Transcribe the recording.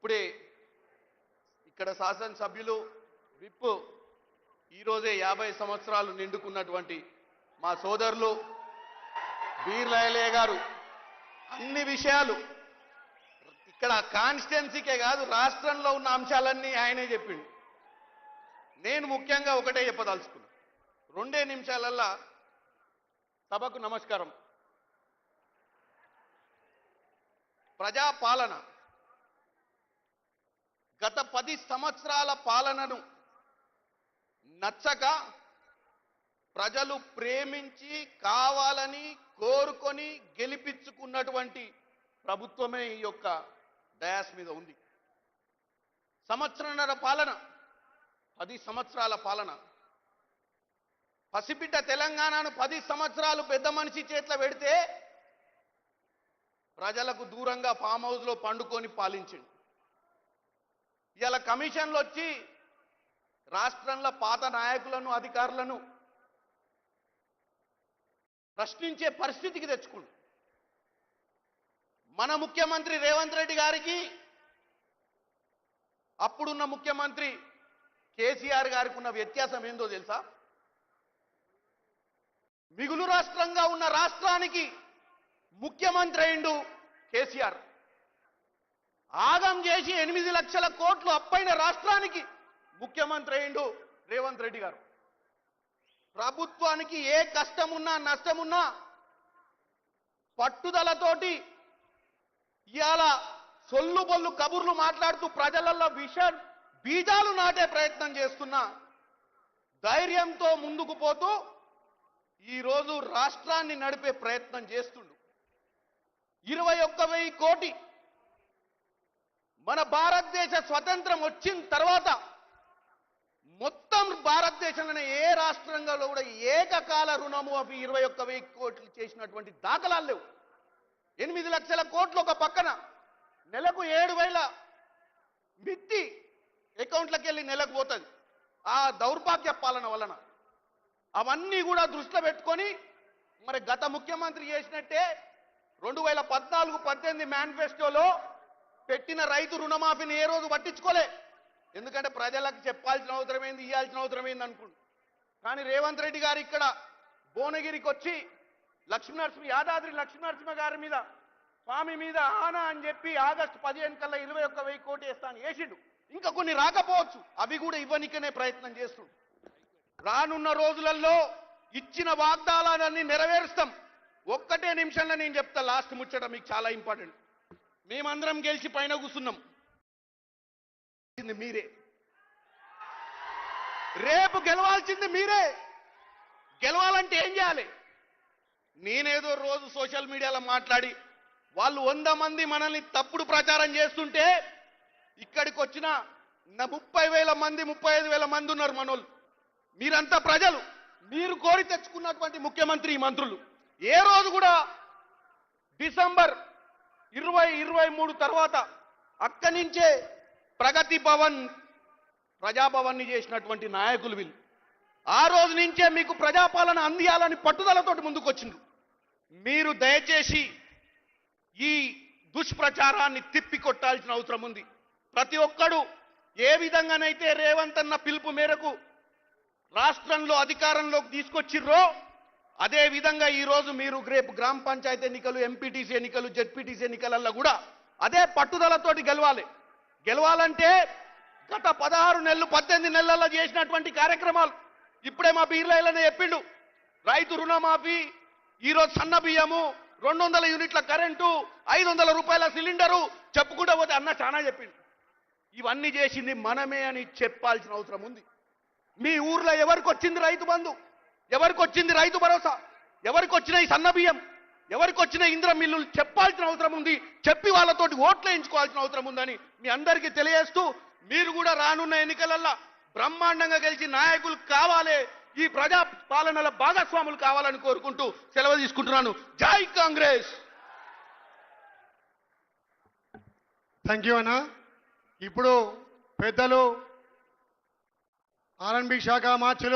ఇప్పుడే ఇక్కడ శాసనసభ్యులు విప్ ఈరోజే 50 సంవత్సరాలు నిండుకున్నటువంటి మా సోదరులు బీర్లయ్య గారు అన్ని విషయాలు ఇక్కడ కాన్స్టిట్యున్సీకే కాదు రాష్ట్రంలో ఉన్న అంశాలన్నీ ఆయనే చెప్పిండు. నేను ముఖ్యంగా ఒకటే చెప్పదలుచుకున్నా. 2 నిమిషాలల్లా సభకు నమస్కారం. ప్రజాపాలన గత 10 సంవత్సరాల పాలనను నచ్చక ప్రజలు ప్రేమించి కావాలని కోరుకొని గెలిపించుకున్నటువంటి ప్రభుత్వమే ఈ యొక్క డయాస్ మీద ఉంది. సంవత్సరన్నర పాలన, 10 సంవత్సరాల పాలన. పసిబిడ్డ తెలంగాణను 10 సంవత్సరాలు పెద్ద మనిషి చేతిలో పెడితే ప్రజలకు దూరంగా ఫామ్ హౌస్లో పండుకొని పాలించింది. ఇవాళ కమిషన్లు వచ్చి రాష్ట్రంలో పాత నాయకులను అధికారులను ప్రశ్నించే పరిస్థితికి తెచ్చుకుంది. మన ముఖ్యమంత్రి రేవంత్ రెడ్డి గారికి అప్పుడున్న ముఖ్యమంత్రి కేసీఆర్ గారికి ఉన్న వ్యత్యాసం ఏందో తెలుసా? మిగులు రాష్ట్రంగా ఉన్న రాష్ట్రానికి ముఖ్యమంత్రి అయిండు కేసీఆర్. ఆగం చేసి 8 లక్షల కోట్లు అప్పైన రాష్ట్రానికి ముఖ్యమంత్రి అయిండు రేవంత్ రెడ్డి గారు. ప్రభుత్వానికి ఏ కష్టమున్నా నష్టమున్నా పట్టుదలతోటి ఇవాళ సొల్లు బొల్లు కబుర్లు మాట్లాడుతూ ప్రజలలో విష బీజాలు నాటే ప్రయత్నం చేస్తున్నా ధైర్యంతో ముందుకు పోతూ ఈరోజు రాష్ట్రాన్ని నడిపే ప్రయత్నం చేస్తుండు. 21,000 కోటి మన భారతదేశ స్వతంత్రం వచ్చిన తర్వాత మొత్తం భారతదేశంలోనే ఏ రాష్ట్రంలో కూడా ఏకకాల రుణము అవి 21,000 కోట్లు చేసినటువంటి దాఖలాలు లేవు. 8 లక్షల కోట్లు ఒక పక్కన, నెలకు 7,000 మిత్తి అకౌంట్లకు వెళ్ళి నెలకు పోతుంది ఆ దౌర్భాగ్య పాలన వలన. అవన్నీ కూడా దృష్టిలో పెట్టుకొని మరి గత ముఖ్యమంత్రి చేసినట్టే 2014-18 మేనిఫెస్టోలో పెట్టిన రైతు రుణమాఫీని ఏ రోజు పట్టించుకోలే. ఎందుకంటే ప్రజలకు చెప్పాల్సిన అవసరం ఏంది, ఇవ్వాల్సిన అవసరం ఏంది అనుకుంటు. కానీ రేవంత్ రెడ్డి గారు ఇక్కడ భువనగిరికి వచ్చి యాదాద్రి లక్ష్మీనరసింహ గారి మీద స్వామి మీద ఆనా అని చెప్పి ఆగస్టు 15 కల్లా 21,000 కోటి వేస్తాను వేసిండు. ఇంకా కొన్ని రాకపోవచ్చు, అవి కూడా ఇవ్వనికనే ప్రయత్నం చేస్తుండు. రానున్న రోజులలో ఇచ్చిన వాగ్దానాలన్నీ నెరవేరుస్తాం. 1 నిమిషంలో నేను చెప్తా లాస్ట్ ముచ్చట, మీకు చాలా ఇంపార్టెంట్. మేమందరం గెలిచి పైన కూర్చున్నాం, మీరే రేపు గెలవాల్సింది మీరే. గెలవాలంటే ఏం చేయాలి? నేనేదో రోజు సోషల్ మీడియాలో మాట్లాడి వాళ్ళు 100 మంది మనల్ని తప్పుడు ప్రచారం చేస్తుంటే ఇక్కడికి వచ్చిన 30,000 మంది 35,000 మంది ఉన్నారు మనోళ్ళు. మీరంతా ప్రజలు, మీరు కోరి తెచ్చుకున్నటువంటి ముఖ్యమంత్రి ఈ మంత్రులు ఏ రోజు కూడా డిసెంబర్ 2023 తర్వాత అక్కడి నుంచే ప్రగతి భవన్ ప్రజాభవన్ని చేసినటువంటి నాయకులు వీళ్ళు. ఆ రోజు నుంచే మీకు ప్రజాపాలన అందియాలని పట్టుదలతోటి ముందుకు వచ్చిండ్రు. మీరు దయచేసి ఈ దుష్ప్రచారాన్ని తిప్పికొట్టాల్సిన అవసరం ఉంది. ప్రతి ఒక్కడు ఏ విధంగానైతే రేవంత్ అన్న పిలుపు మేరకు రాష్ట్రంలో అధికారంలోకి తీసుకొచ్చిర్రో అదే విధంగా ఈరోజు మీరు రేపు గ్రామ పంచాయతీ ఎన్నికలు, ఎంపీటీసీ ఎన్నికలు, జెడ్పీటీసీ ఎన్నికలలో కూడా అదే పట్టుదలతోటి గెలవాలి. గెలవాలంటే గత 16 నెలలు 18 నెలల్లో చేసినటువంటి కార్యక్రమాలు ఇప్పుడే మా బీర్లయ్యనే చెప్పిండు. రైతు రుణమాఫీ, ఈరోజు సన్న బియ్యము, 200 యూనిట్ల కరెంటు, 500 రూపాయల సిలిండరు, చెప్పుకుంటూ పోతే అన్న చాలా చెప్పిండు. ఇవన్నీ చేసింది మనమే అని చెప్పాల్సిన అవసరం ఉంది. మీ ఊర్లో ఎవరికి వచ్చింది రైతు బంధు, ఎవరికి వచ్చింది రైతు భరోసా, ఎవరికి వచ్చిన ఈ సన్న బియ్యం, ఎవరికి వచ్చిన ఇంద్ర మిల్లులు చెప్పాల్సిన అవసరం ఉంది. చెప్పి వాళ్ళతోటి ఓట్లు వేయించుకోవాల్సిన అవసరం ఉందని మీ అందరికీ తెలియజేస్తూ, మీరు కూడా రానున్న ఎన్నికలల్లో బ్రహ్మాండంగా గెలిచి నాయకులు కావాలి, ఈ ప్రజా పాలనల భాగస్వాములు కావాలని కోరుకుంటూ సెలవు తీసుకుంటున్నాను. జై కాంగ్రెస్. థ్యాంక్ యూ అన్న. ఇప్పుడు పెద్దలు ఆర్ఎండ్బి శాఖ మార్చులు